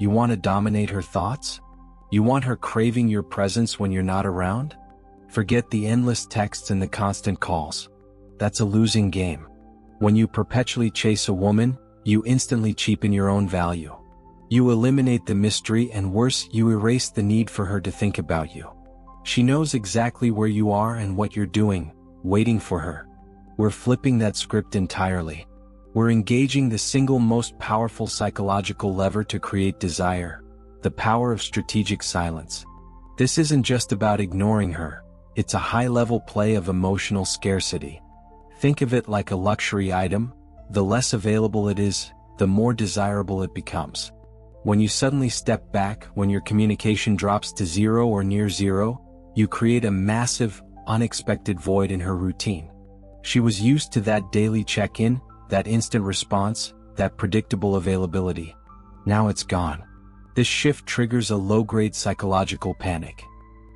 You want to dominate her thoughts? You want her craving your presence when you're not around? Forget the endless texts and the constant calls. That's a losing game. When you perpetually chase a woman, you instantly cheapen your own value. You eliminate the mystery, and worse, you erase the need for her to think about you. She knows exactly where you are and what you're doing, waiting for her. We're flipping that script entirely. We're engaging the single most powerful psychological lever to create desire, the power of strategic silence. This isn't just about ignoring her, it's a high-level play of emotional scarcity. Think of it like a luxury item. The less available it is, the more desirable it becomes. When you suddenly step back, when your communication drops to zero or near zero, you create a massive, unexpected void in her routine. She was used to that daily check-in, that instant response, that predictable availability. Now it's gone. This shift triggers a low-grade psychological panic.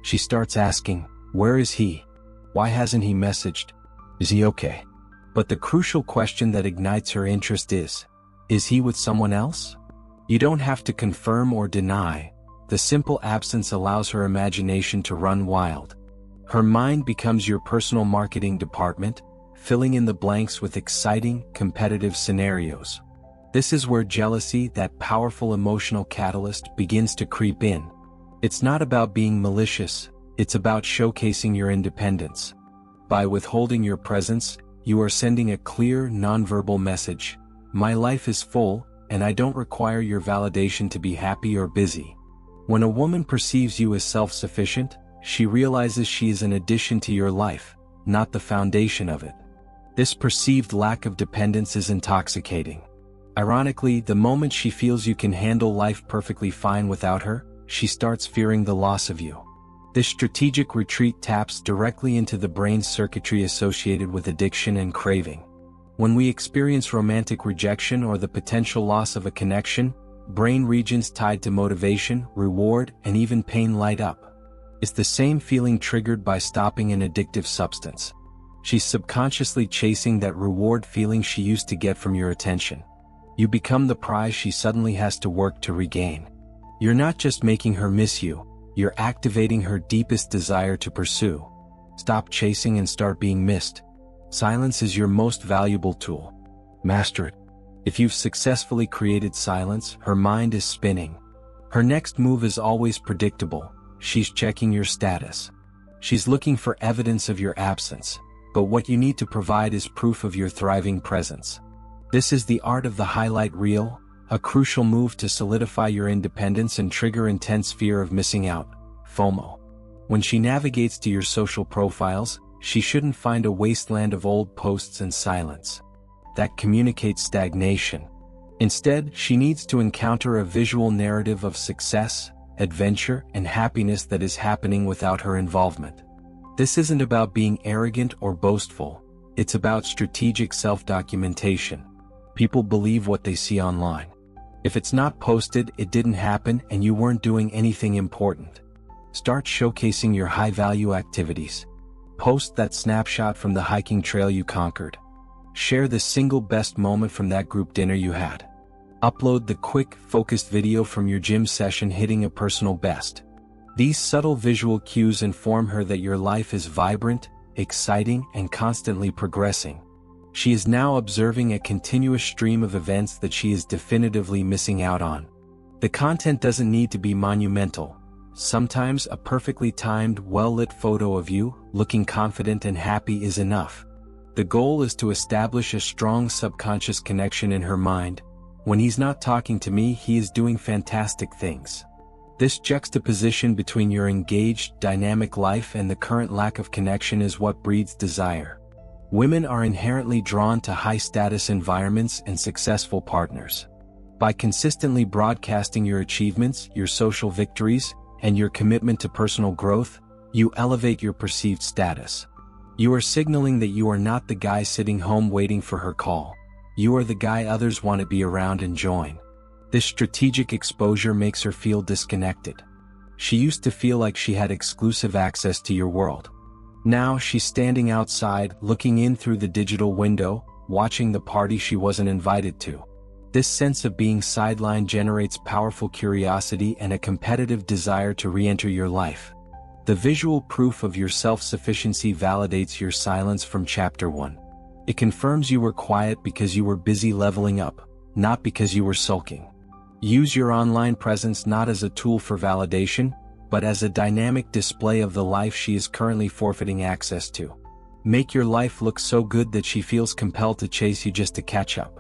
She starts asking, where is he? Why hasn't he messaged? Is he okay? But the crucial question that ignites her interest is he with someone else? You don't have to confirm or deny. The simple absence allows her imagination to run wild. Her mind becomes your personal marketing department, filling in the blanks with exciting, competitive scenarios. This is where jealousy, that powerful emotional catalyst, begins to creep in. It's not about being malicious, it's about showcasing your independence. By withholding your presence, you are sending a clear, nonverbal message. My life is full, and I don't require your validation to be happy or busy. When a woman perceives you as self-sufficient, she realizes she is an addition to your life, not the foundation of it. This perceived lack of dependence is intoxicating. Ironically, the moment she feels you can handle life perfectly fine without her, she starts fearing the loss of you. This strategic retreat taps directly into the brain's circuitry associated with addiction and craving. When we experience romantic rejection or the potential loss of a connection, brain regions tied to motivation, reward, and even pain light up. It's the same feeling triggered by stopping an addictive substance. She's subconsciously chasing that reward feeling she used to get from your attention. You become the prize she suddenly has to work to regain. You're not just making her miss you, you're activating her deepest desire to pursue. Stop chasing and start being missed. Silence is your most valuable tool. Master it. If you've successfully created silence, her mind is spinning. Her next move is always predictable. She's checking your status. She's looking for evidence of your absence, but what you need to provide is proof of your thriving presence. This is the art of the highlight reel, a crucial move to solidify your independence and trigger intense fear of missing out, FOMO. When she navigates to your social profiles, she shouldn't find a wasteland of old posts and silence. That communicates stagnation. Instead, she needs to encounter a visual narrative of success, adventure, and happiness that is happening without her involvement. This isn't about being arrogant or boastful, it's about strategic self-documentation. People believe what they see online. If it's not posted, it didn't happen and you weren't doing anything important. Start showcasing your high-value activities. Post that snapshot from the hiking trail you conquered. Share the single best moment from that group dinner you had. Upload the quick, focused video from your gym session hitting a personal best. These subtle visual cues inform her that your life is vibrant, exciting, and constantly progressing. She is now observing a continuous stream of events that she is definitively missing out on. The content doesn't need to be monumental. Sometimes a perfectly timed, well-lit photo of you, looking confident and happy, is enough. The goal is to establish a strong subconscious connection in her mind. When he's not talking to me, he is doing fantastic things. This juxtaposition between your engaged, dynamic life and the current lack of connection is what breeds desire. Women are inherently drawn to high-status environments and successful partners. By consistently broadcasting your achievements, your social victories, and your commitment to personal growth, you elevate your perceived status. You are signaling that you are not the guy sitting home waiting for her call. You are the guy others want to be around and join. This strategic exposure makes her feel disconnected. She used to feel like she had exclusive access to your world. Now she's standing outside, looking in through the digital window, watching the party she wasn't invited to. This sense of being sidelined generates powerful curiosity and a competitive desire to re-enter your life. The visual proof of your self-sufficiency validates your silence from Chapter 1. It confirms you were quiet because you were busy leveling up, not because you were sulking. Use your online presence not as a tool for validation, but as a dynamic display of the life she is currently forfeiting access to. Make your life look so good that she feels compelled to chase you just to catch up.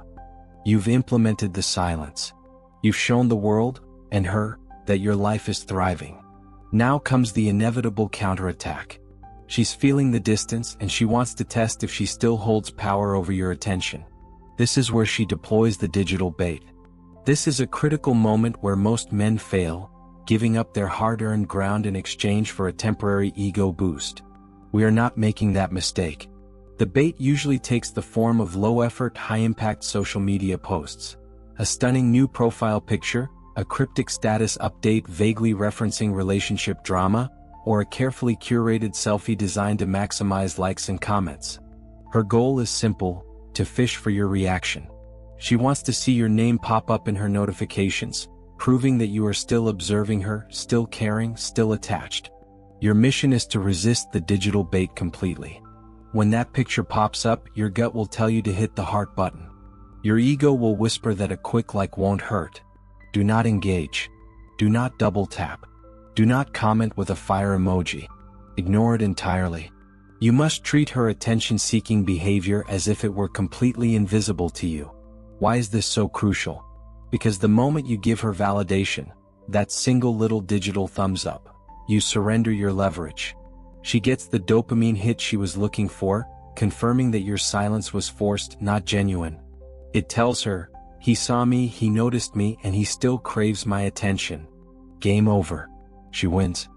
You've implemented the silence. You've shown the world, and her, that your life is thriving. Now comes the inevitable counterattack. She's feeling the distance and she wants to test if she still holds power over your attention. This is where she deploys the digital bait. This is a critical moment where most men fail, giving up their hard-earned ground in exchange for a temporary ego boost. We are not making that mistake. The bait usually takes the form of low-effort, high-impact social media posts. A stunning new profile picture, a cryptic status update vaguely referencing relationship drama, or a carefully curated selfie designed to maximize likes and comments. Her goal is simple: to fish for your reaction. She wants to see your name pop up in her notifications, proving that you are still observing her, still caring, still attached. Your mission is to resist the digital bait completely. When that picture pops up, your gut will tell you to hit the heart button. Your ego will whisper that a quick like won't hurt. Do not engage. Do not double tap. Do not comment with a fire emoji. Ignore it entirely. You must treat her attention-seeking behavior as if it were completely invisible to you. Why is this so crucial? Because the moment you give her validation, that single little digital thumbs up, you surrender your leverage. She gets the dopamine hit she was looking for, confirming that your silence was forced, not genuine. It tells her, he saw me, he noticed me, and he still craves my attention. Game over. She wins.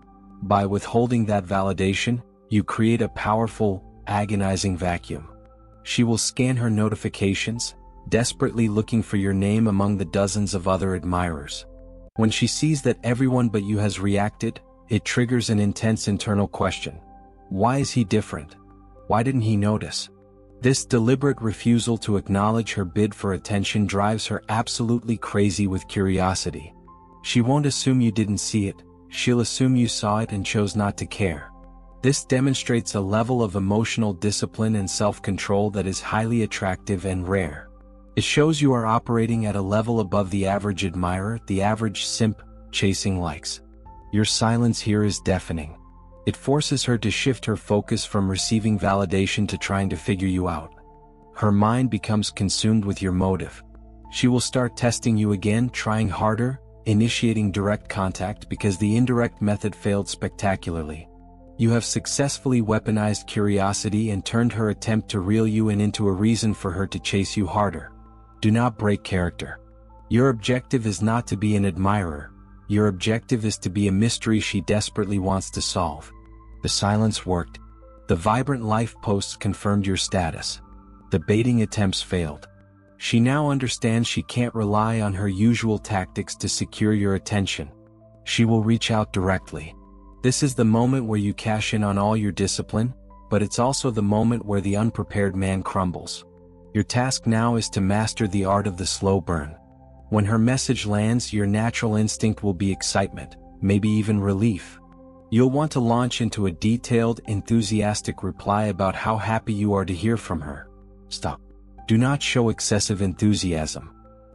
By withholding that validation, you create a powerful, agonizing vacuum. She will scan her notifications, desperately looking for your name among the dozens of other admirers. When she sees that everyone but you has reacted, it triggers an intense internal question. Why is he different? Why didn't he notice? This deliberate refusal to acknowledge her bid for attention drives her absolutely crazy with curiosity. She won't assume you didn't see it, she'll assume you saw it and chose not to care. This demonstrates a level of emotional discipline and self-control that is highly attractive and rare. It shows you are operating at a level above the average admirer, the average simp, chasing likes. Your silence here is deafening. It forces her to shift her focus from receiving validation to trying to figure you out. Her mind becomes consumed with your motive. She will start testing you again, trying harder, initiating direct contact because the indirect method failed spectacularly. You have successfully weaponized curiosity and turned her attempt to reel you in into a reason for her to chase you harder. Do not break character. Your objective is not to be an admirer. Your objective is to be a mystery she desperately wants to solve. The silence worked. The vibrant life posts confirmed your status. The baiting attempts failed. She now understands she can't rely on her usual tactics to secure your attention. She will reach out directly. This is the moment where you cash in on all your discipline, but it's also the moment where the unprepared man crumbles. Your task now is to master the art of the slow burn. When her message lands, your natural instinct will be excitement, maybe even relief. You'll want to launch into a detailed, enthusiastic reply about how happy you are to hear from her. Stop. Do not show excessive enthusiasm.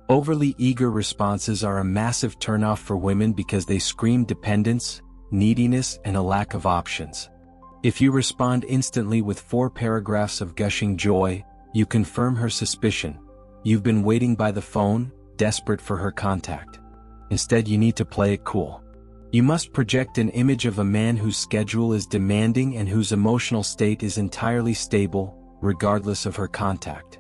Overly eager responses are a massive turnoff for women because they scream dependence, neediness, and a lack of options. If you respond instantly with 4 paragraphs of gushing joy, you confirm her suspicion. You've been waiting by the phone, desperate for her contact. Instead, you need to play it cool. You must project an image of a man whose schedule is demanding and whose emotional state is entirely stable, regardless of her contact.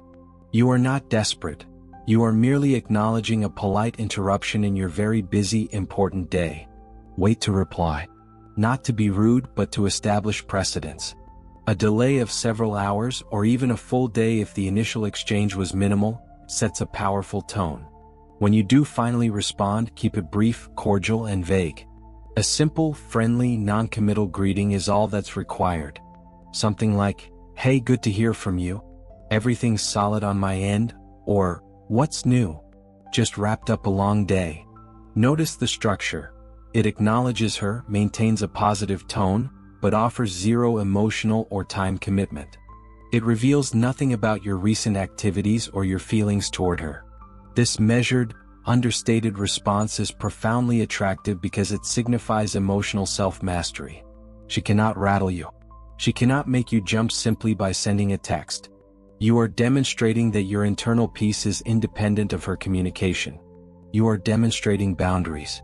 You are not desperate. You are merely acknowledging a polite interruption in your very busy, important day. Wait to reply. Not to be rude, but to establish precedence. A delay of several hours, or even a full day if the initial exchange was minimal, sets a powerful tone. When you do finally respond, keep it brief, cordial, and vague. A simple, friendly, non-committal greeting is all that's required. Something like, "Hey, good to hear from you. Everything's solid on my end," or "What's new?" just wrapped up a long day. Notice the structure. It acknowledges her, maintains a positive tone, but offers zero emotional or time commitment. It reveals nothing about your recent activities or your feelings toward her. This measured, understated response is profoundly attractive because it signifies emotional self-mastery. She cannot rattle you. She cannot make you jump simply by sending a text. You are demonstrating that your internal peace is independent of her communication. You are demonstrating boundaries.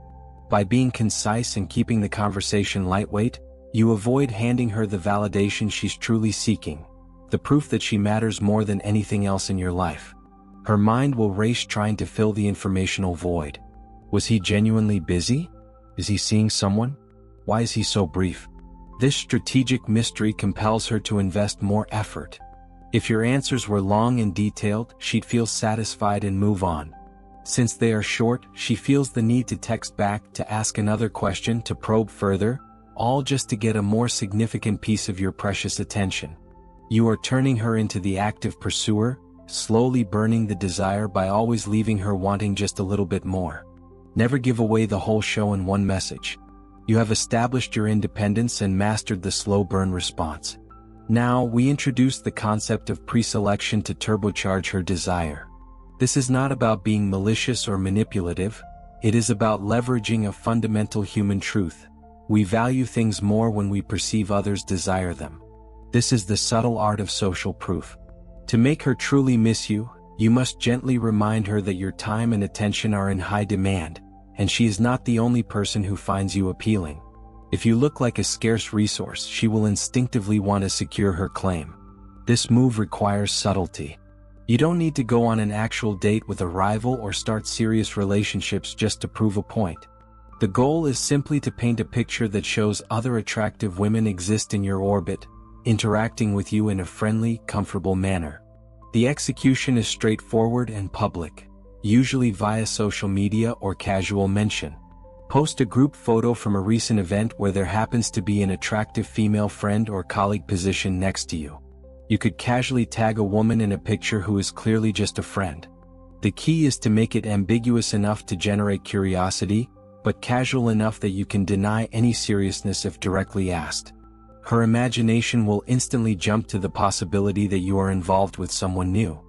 By being concise and keeping the conversation lightweight, you avoid handing her the validation she's truly seeking, the proof that she matters more than anything else in your life. Her mind will race trying to fill the informational void. Was he genuinely busy? Is he seeing someone? Why is he so brief? This strategic mystery compels her to invest more effort. If your answers were long and detailed, she'd feel satisfied and move on. Since they are short, she feels the need to text back, to ask another question, to probe further, all just to get a more significant piece of your precious attention. You are turning her into the active pursuer, slowly burning the desire by always leaving her wanting just a little bit more. Never give away the whole show in one message. You have established your independence and mastered the slow burn response. Now, we introduce the concept of pre-selection to turbocharge her desire. This is not about being malicious or manipulative. It is about leveraging a fundamental human truth. We value things more when we perceive others desire them. This is the subtle art of social proof. To make her truly miss you, you must gently remind her that your time and attention are in high demand, and she is not the only person who finds you appealing. If you look like a scarce resource, she will instinctively want to secure her claim. This move requires subtlety. You don't need to go on an actual date with a rival or start serious relationships just to prove a point. The goal is simply to paint a picture that shows other attractive women exist in your orbit, interacting with you in a friendly, comfortable manner. The execution is straightforward and public, usually via social media or casual mention. Post a group photo from a recent event where there happens to be an attractive female friend or colleague positioned next to you. You could casually tag a woman in a picture who is clearly just a friend. The key is to make it ambiguous enough to generate curiosity, but casual enough that you can deny any seriousness if directly asked. Her imagination will instantly jump to the possibility that you are involved with someone new.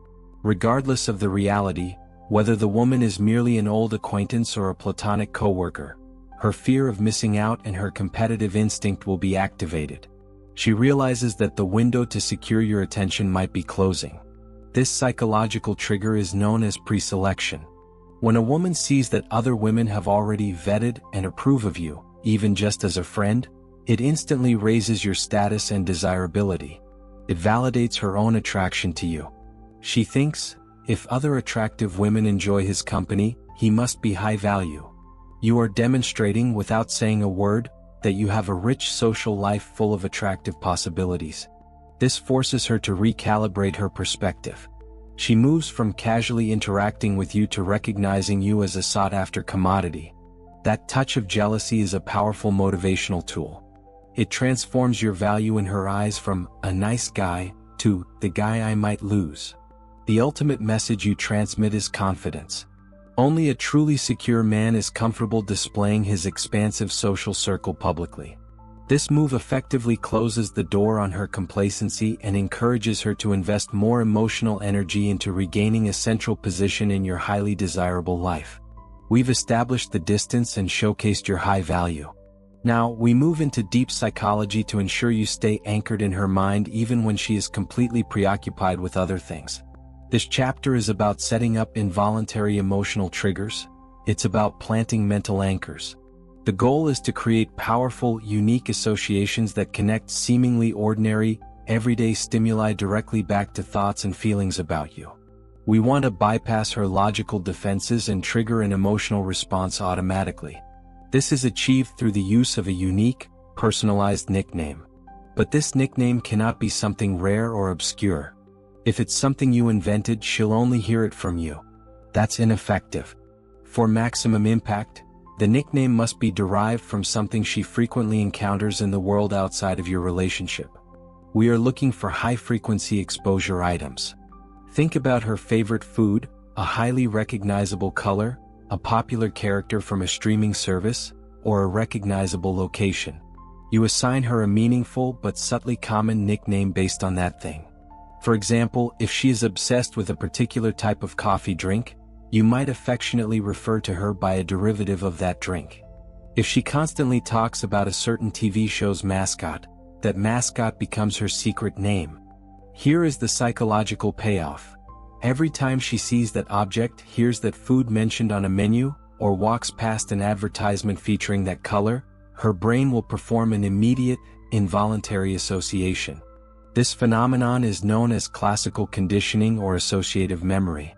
Regardless of the reality, whether the woman is merely an old acquaintance or a platonic coworker, her fear of missing out and her competitive instinct will be activated. She realizes that the window to secure your attention might be closing. This psychological trigger is known as pre-selection. When a woman sees that other women have already vetted and approve of you, even just as a friend, it instantly raises your status and desirability. It validates her own attraction to you. She thinks, if other attractive women enjoy his company, he must be high value. You are demonstrating, without saying a word, that you have a rich social life full of attractive possibilities. This forces her to recalibrate her perspective. She moves from casually interacting with you to recognizing you as a sought-after commodity. That touch of jealousy is a powerful motivational tool. It transforms your value in her eyes from a nice guy to the guy I might lose. The ultimate message you transmit is confidence. Only a truly secure man is comfortable displaying his expansive social circle publicly. This move effectively closes the door on her complacency and encourages her to invest more emotional energy into regaining a central position in your highly desirable life. We've established the distance and showcased your high value. Now, we move into deep psychology to ensure you stay anchored in her mind even when she is completely preoccupied with other things. This chapter is about setting up involuntary emotional triggers. It's about planting mental anchors. The goal is to create powerful, unique associations that connect seemingly ordinary, everyday stimuli directly back to thoughts and feelings about you. We want to bypass her logical defenses and trigger an emotional response automatically. This is achieved through the use of a unique, personalized nickname. But this nickname cannot be something rare or obscure. If it's something you invented, she'll only hear it from you. That's ineffective. For maximum impact, the nickname must be derived from something she frequently encounters in the world outside of your relationship. We are looking for high-frequency exposure items. Think about her favorite food, a highly recognizable color, a popular character from a streaming service, or a recognizable location. You assign her a meaningful but subtly common nickname based on that thing. For example, if she is obsessed with a particular type of coffee drink, you might affectionately refer to her by a derivative of that drink. If she constantly talks about a certain TV show's mascot, that mascot becomes her secret name. Here is the psychological payoff. Every time she sees that object, hears that food mentioned on a menu, or walks past an advertisement featuring that color, her brain will perform an immediate, involuntary association. This phenomenon is known as classical conditioning or associative memory.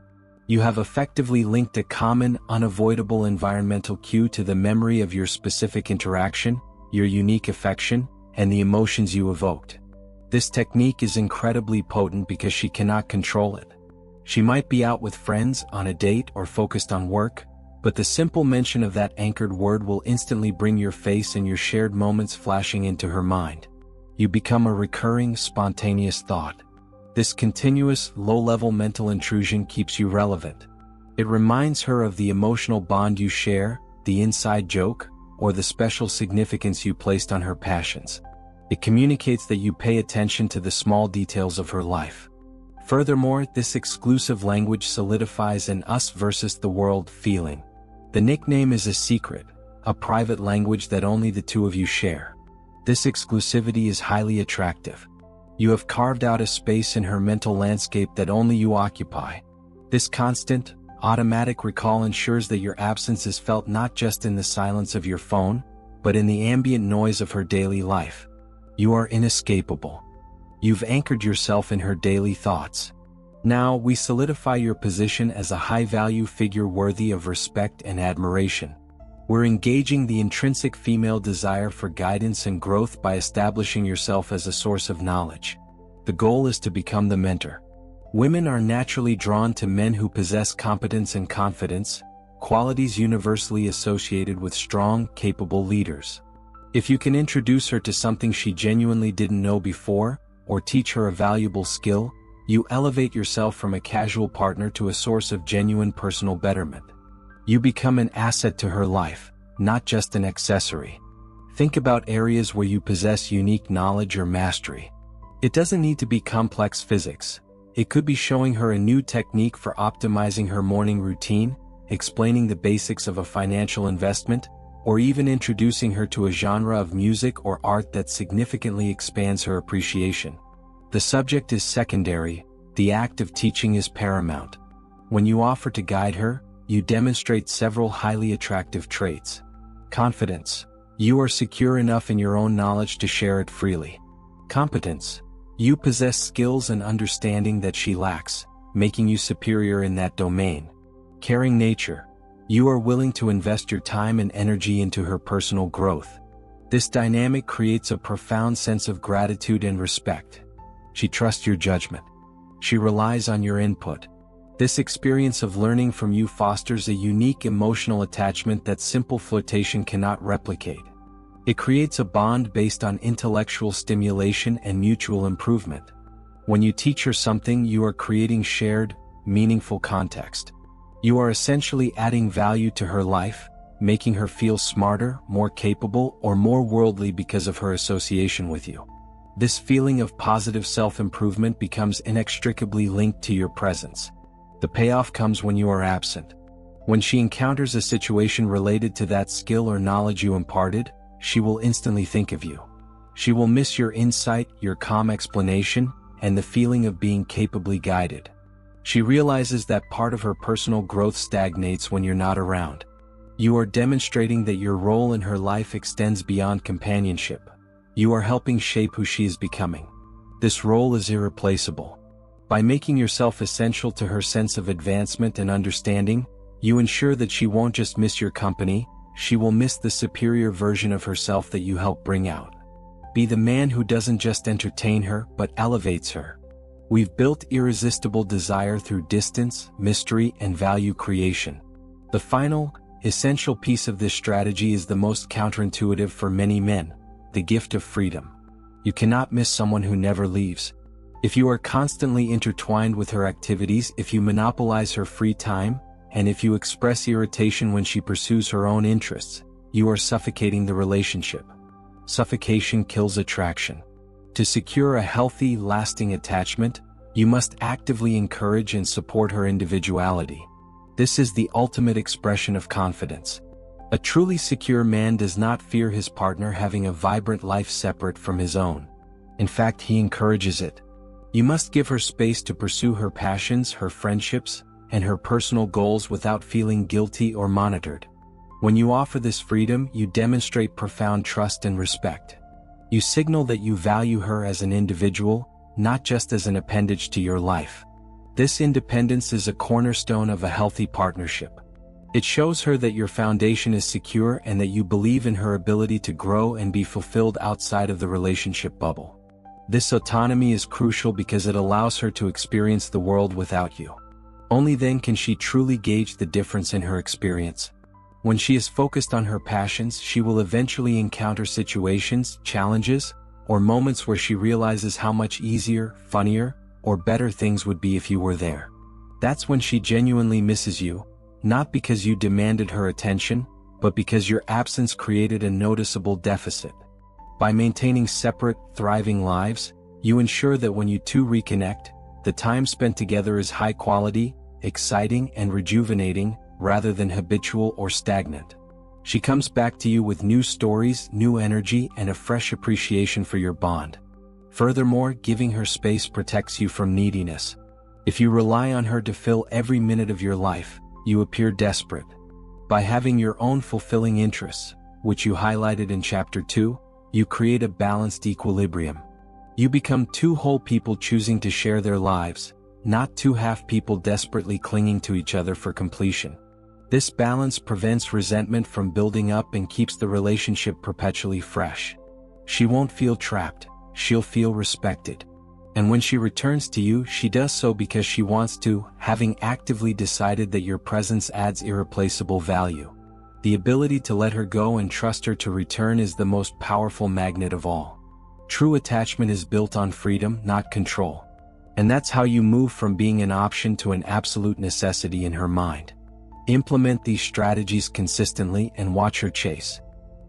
You have effectively linked a common, unavoidable environmental cue to the memory of your specific interaction, your unique affection, and the emotions you evoked. This technique is incredibly potent because she cannot control it. She might be out with friends, on a date, or focused on work, but the simple mention of that anchored word will instantly bring your face and your shared moments flashing into her mind. You become a recurring, spontaneous thought. This continuous, low-level mental intrusion keeps you relevant. It reminds her of the emotional bond you share, the inside joke, or the special significance you placed on her passions. It communicates that you pay attention to the small details of her life. Furthermore, this exclusive language solidifies an us versus the world feeling. The nickname is a secret, a private language that only the two of you share. This exclusivity is highly attractive. You have carved out a space in her mental landscape that only you occupy. This constant, automatic recall ensures that your absence is felt not just in the silence of your phone, but in the ambient noise of her daily life. You are inescapable. You've anchored yourself in her daily thoughts. Now we solidify your position as a high-value figure worthy of respect and admiration. We're engaging the intrinsic female desire for guidance and growth by establishing yourself as a source of knowledge. The goal is to become the mentor. Women are naturally drawn to men who possess competence and confidence, qualities universally associated with strong, capable leaders. If you can introduce her to something she genuinely didn't know before, or teach her a valuable skill, you elevate yourself from a casual partner to a source of genuine personal betterment. You become an asset to her life, not just an accessory. Think about areas where you possess unique knowledge or mastery. It doesn't need to be complex physics. It could be showing her a new technique for optimizing her morning routine, explaining the basics of a financial investment, or even introducing her to a genre of music or art that significantly expands her appreciation. The subject is secondary, the act of teaching is paramount. When you offer to guide her, you demonstrate several highly attractive traits. Confidence. You are secure enough in your own knowledge to share it freely. Competence. You possess skills and understanding that she lacks, making you superior in that domain. Caring nature. You are willing to invest your time and energy into her personal growth. This dynamic creates a profound sense of gratitude and respect. She trusts your judgment. She relies on your input. This experience of learning from you fosters a unique emotional attachment that simple flirtation cannot replicate. It creates a bond based on intellectual stimulation and mutual improvement. When you teach her something, you are creating shared, meaningful context. You are essentially adding value to her life, making her feel smarter, more capable, or more worldly because of her association with you. This feeling of positive self-improvement becomes inextricably linked to your presence. The payoff comes when you are absent. When she encounters a situation related to that skill or knowledge you imparted, she will instantly think of you. She will miss your insight, your calm explanation, and the feeling of being capably guided. She realizes that part of her personal growth stagnates when you're not around. You are demonstrating that your role in her life extends beyond companionship. You are helping shape who she is becoming. This role is irreplaceable. By making yourself essential to her sense of advancement and understanding, you ensure that she won't just miss your company, she will miss the superior version of herself that you help bring out. Be the man who doesn't just entertain her, but elevates her. We've built irresistible desire through distance, mystery, and value creation. The final, essential piece of this strategy is the most counterintuitive for many men: the gift of freedom. You cannot miss someone who never leaves. If you are constantly intertwined with her activities, if you monopolize her free time, and if you express irritation when she pursues her own interests, you are suffocating the relationship. Suffocation kills attraction. To secure a healthy, lasting attachment, you must actively encourage and support her individuality. This is the ultimate expression of confidence. A truly secure man does not fear his partner having a vibrant life separate from his own. In fact, he encourages it. You must give her space to pursue her passions, her friendships, and her personal goals without feeling guilty or monitored. When you offer this freedom, you demonstrate profound trust and respect. You signal that you value her as an individual, not just as an appendage to your life. This independence is a cornerstone of a healthy partnership. It shows her that your foundation is secure and that you believe in her ability to grow and be fulfilled outside of the relationship bubble. This autonomy is crucial because it allows her to experience the world without you. Only then can she truly gauge the difference in her experience. When she is focused on her passions, she will eventually encounter situations, challenges, or moments where she realizes how much easier, funnier, or better things would be if you were there. That's when she genuinely misses you, not because you demanded her attention, but because your absence created a noticeable deficit. By maintaining separate, thriving lives, you ensure that when you two reconnect, the time spent together is high quality, exciting, and rejuvenating, rather than habitual or stagnant. She comes back to you with new stories, new energy, and a fresh appreciation for your bond. Furthermore, giving her space protects you from neediness. If you rely on her to fill every minute of your life, you appear desperate. By having your own fulfilling interests, which you highlighted in Chapter 2, you create a balanced equilibrium. You become two whole people choosing to share their lives, not two half people desperately clinging to each other for completion. This balance prevents resentment from building up and keeps the relationship perpetually fresh. She won't feel trapped, she'll feel respected. And when she returns to you, she does so because she wants to, having actively decided that your presence adds irreplaceable value. The ability to let her go and trust her to return is the most powerful magnet of all. True attachment is built on freedom, not control. And that's how you move from being an option to an absolute necessity in her mind. Implement these strategies consistently and watch her chase.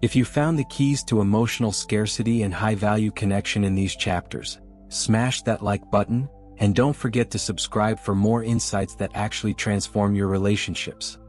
If you found the keys to emotional scarcity and high-value connection in these chapters, smash that like button, and don't forget to subscribe for more insights that actually transform your relationships.